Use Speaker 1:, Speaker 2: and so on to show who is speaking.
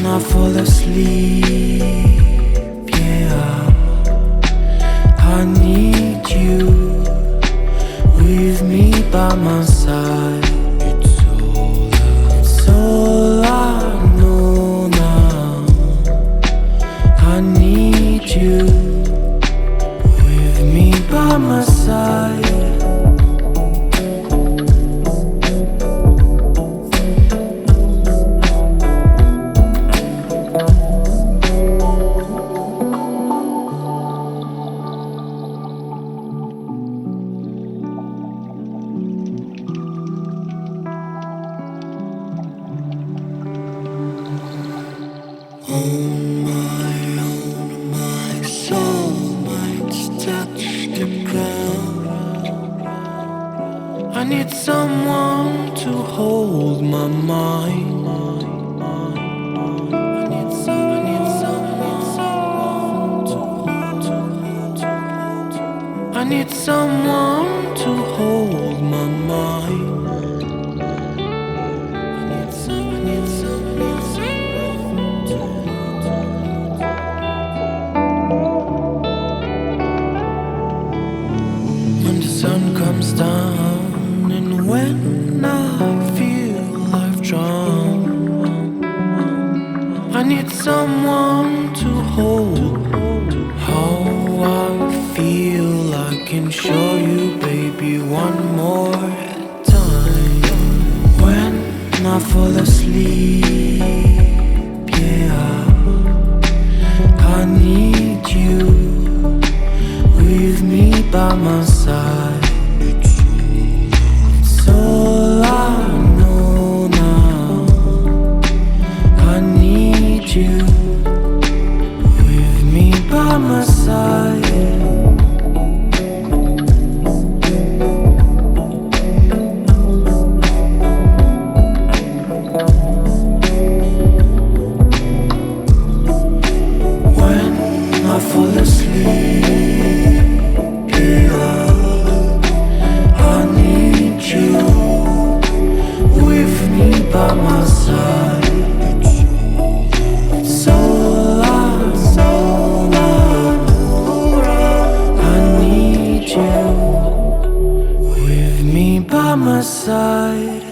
Speaker 1: I fall asleep, yeah, I need you with me by my side. It's all I know now. I need you with me by my side. My soul might touch the ground. I need someone to hold my mind. I need someone to hold my mind. When the sun comes down and when I feel I've drowned, I need someone to hold how I feel. I can show you, baby, one more time. When I fall asleep, yeah, I need you with me by my side. It's all I know now. I need you with me by my side. When I fall asleep, by my side. It's all I know. I need you with me by my side.